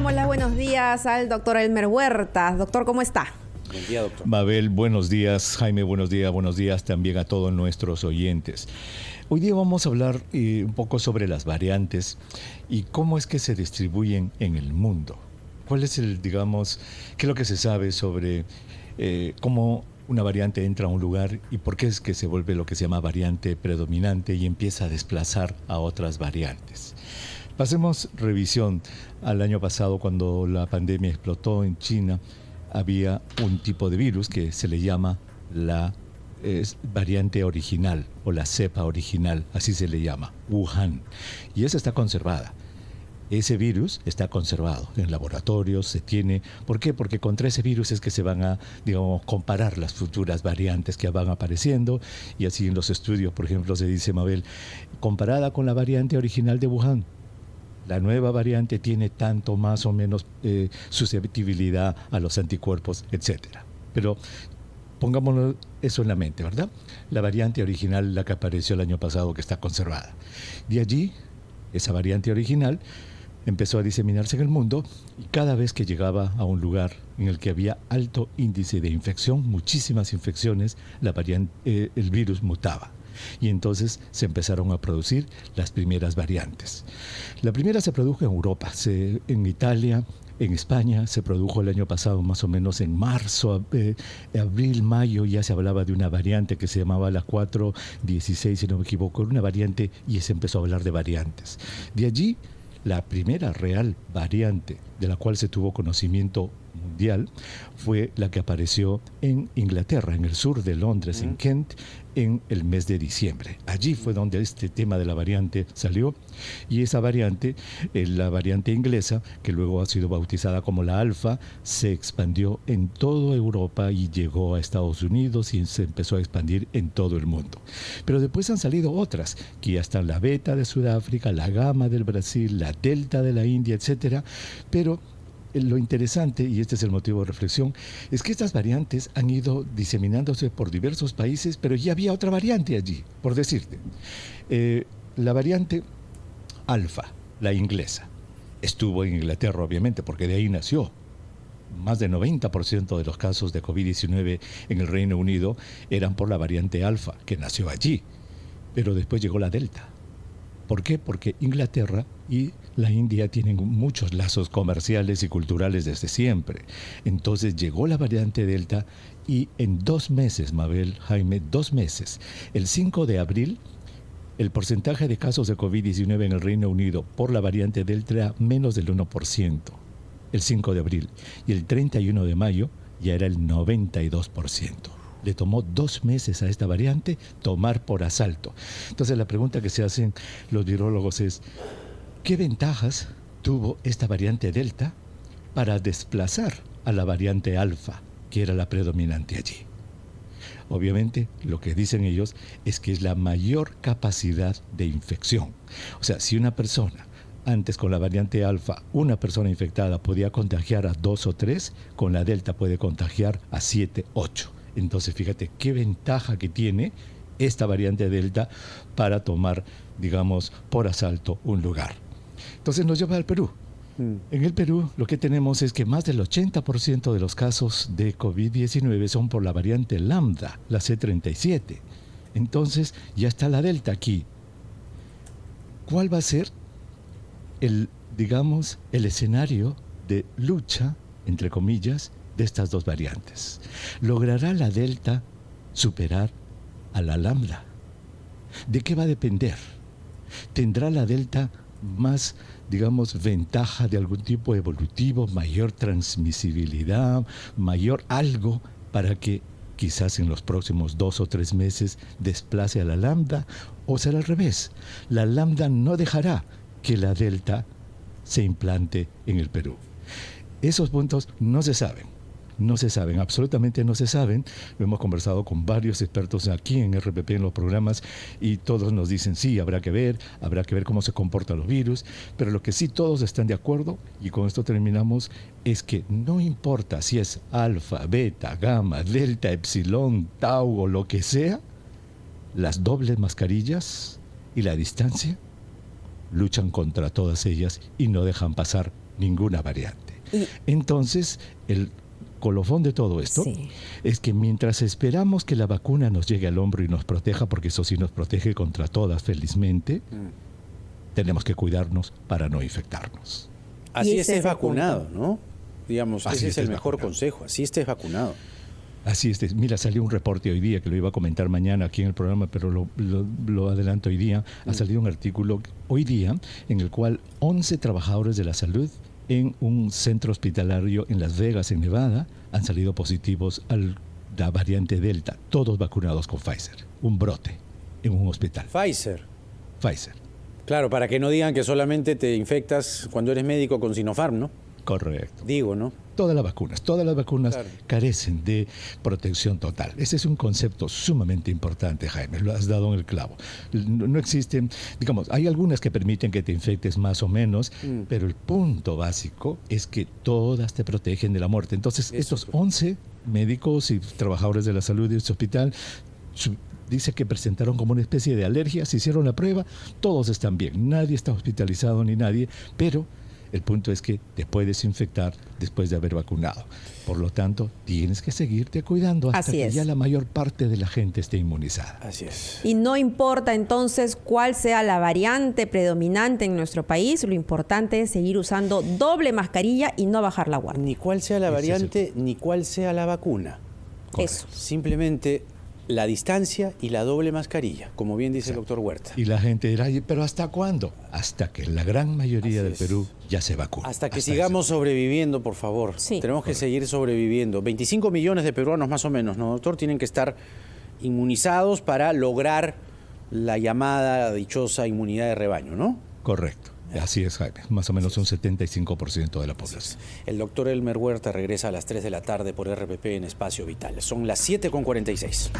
damos los buenos días al doctor Elmer Huertas. Doctor, ¿cómo está? Buen día, doctor. Mabel, buenos días. Jaime, buenos días también a todos nuestros oyentes. Hoy día vamos a hablar un poco sobre las variantes y cómo es que se distribuyen en el mundo. ¿Cuál es qué es lo que se sabe sobre cómo una variante entra a un lugar y por qué es que se vuelve lo que se llama variante predominante y empieza a desplazar a otras variantes? Pasemos revisión al año pasado cuando la pandemia explotó en China. Había un tipo de virus que se le llama la variante original o la cepa original, así se le llama, Wuhan. Y esa está conservada. Ese virus está conservado en laboratorios, se tiene. ¿Por qué? Porque contra ese virus es que se van a, comparar las futuras variantes que van apareciendo. Y así en los estudios, por ejemplo, se dice, Mabel, comparada con la variante original de Wuhan, la nueva variante tiene tanto más o menos susceptibilidad a los anticuerpos, etcétera. Pero pongámonos eso en la mente, ¿verdad? La variante original, la que apareció el año pasado, que está conservada. De allí, esa variante original empezó a diseminarse en el mundo y cada vez que llegaba a un lugar en el que había alto índice de infección, muchísimas infecciones, el virus mutaba. Y entonces se empezaron a producir las primeras variantes. La primera se produjo en Europa, en Italia, en España, se produjo el año pasado, más o menos en marzo, abril, mayo, ya se hablaba de una variante que se llamaba la 416, si no me equivoco, una variante, y se empezó a hablar de variantes. De allí, la primera real variante de la cual se tuvo conocimiento mundial fue la que apareció en Inglaterra, en el sur de Londres, en Kent, en el mes de diciembre. Allí fue donde este tema de la variante salió, y esa variante, la variante inglesa, que luego ha sido bautizada como la alfa, se expandió en toda Europa y llegó a Estados Unidos y se empezó a expandir en todo el mundo. Pero después han salido otras, que ya están la beta de Sudáfrica, la gamma del Brasil, la delta de la India, etcétera. Pero lo interesante, y este es el motivo de reflexión, es que estas variantes han ido diseminándose por diversos países, pero ya había otra variante allí, por decirte. La variante alfa, la inglesa, estuvo en Inglaterra, obviamente, porque de ahí nació. Más del 90% de los casos de COVID-19 en el Reino Unido eran por la variante alfa, que nació allí. Pero después llegó la delta. ¿Por qué? Porque Inglaterra y la India tienen muchos lazos comerciales y culturales desde siempre. Entonces llegó la variante Delta y en 2 meses, Mabel, Jaime, 2 meses, el 5 de abril, el porcentaje de casos de COVID-19 en el Reino Unido por la variante Delta era menos del 1%, el 5 de abril. Y el 31 de mayo ya era el 92%. Le tomó 2 meses a esta variante tomar por asalto. Entonces la pregunta que se hacen los virólogos es, ¿qué ventajas tuvo esta variante Delta para desplazar a la variante Alfa, que era la predominante allí? Obviamente, lo que dicen ellos es que es la mayor capacidad de infección. O sea, si una persona, antes con la variante Alfa, una persona infectada podía contagiar a 2 o 3, con la Delta puede contagiar a 7, 8. Entonces, fíjate qué ventaja que tiene esta variante Delta para tomar, por asalto un lugar. Entonces nos lleva al Perú. En el Perú lo que tenemos es que más del 80% de los casos de COVID-19 son por la variante Lambda, la C37. Entonces ya está la Delta aquí. ¿Cuál va a ser el escenario de lucha, entre comillas, de estas dos variantes? ¿Logrará la Delta superar a la Lambda? ¿De qué va a depender? ¿Tendrá la Delta más, ventaja de algún tipo evolutivo, mayor transmisibilidad, mayor algo para que quizás en los próximos 2 o 3 meses desplace a la Lambda? ¿O será al revés? La Lambda no dejará que la Delta se implante en el Perú. Esos puntos no se saben. No se saben, absolutamente no se saben. Lo hemos conversado con varios expertos aquí en RPP, en los programas, y todos nos dicen, sí, habrá que ver cómo se comportan los virus, pero lo que sí todos están de acuerdo, y con esto terminamos, es que no importa si es alfa, beta, gamma, delta, epsilon, tau o lo que sea, las dobles mascarillas y la distancia luchan contra todas ellas y no dejan pasar ninguna variante. Entonces, el colofón de todo esto es que mientras esperamos que la vacuna nos llegue al hombro y nos proteja, porque eso sí nos protege contra todas felizmente, tenemos que cuidarnos para no infectarnos. Así estés vacunado, ¿no? Digamos, Así ese es el mejor vacunado. consejo, así estés vacunado. Así es. Mira, salió un reporte hoy día, que lo iba a comentar mañana aquí en el programa, pero lo adelanto hoy día. Ha salido un artículo hoy día en el cual 11 trabajadores de la salud en un centro hospitalario en Las Vegas, en Nevada, han salido positivos a la variante Delta, todos vacunados con Pfizer. Un brote en un hospital. Pfizer. Claro, para que no digan que solamente te infectas cuando eres médico con Sinopharm, ¿no? Correcto. Digo, ¿no? Todas las vacunas Claro. carecen de protección total. Ese es un concepto sumamente importante, Jaime, lo has dado en el clavo. No existen, digamos, hay algunas que permiten que te infectes más o menos, pero el punto básico es que todas te protegen de la muerte. Entonces, estos 11 médicos y trabajadores de la salud de este hospital dice que presentaron como una especie de alergia, se hicieron la prueba, todos están bien, nadie está hospitalizado ni nadie, pero el punto es que te puedes infectar después de haber vacunado. Por lo tanto, tienes que seguirte cuidando hasta que ya la mayor parte de la gente esté inmunizada. Así es. Y no importa entonces cuál sea la variante predominante en nuestro país, lo importante es seguir usando doble mascarilla y no bajar la guardia. Ni cuál sea la variante, ni cuál sea la vacuna. Eso. Simplemente la distancia y la doble mascarilla, como bien dice el doctor Huerta. Y la gente dirá, ¿pero hasta cuándo? Hasta que la gran mayoría del Así es. Perú ya se vacune. Hasta que sigamos sobreviviendo, por favor. Sí. Tenemos que seguir sobreviviendo. 25 millones de peruanos más o menos, ¿no, doctor? Tienen que estar inmunizados para lograr la llamada dichosa inmunidad de rebaño, ¿no? Correcto. Así es, Jaime. Más o menos un 75% de la población. El doctor Elmer Huerta regresa a las 3 de la tarde por RPP en Espacio Vital. Son las 7:46.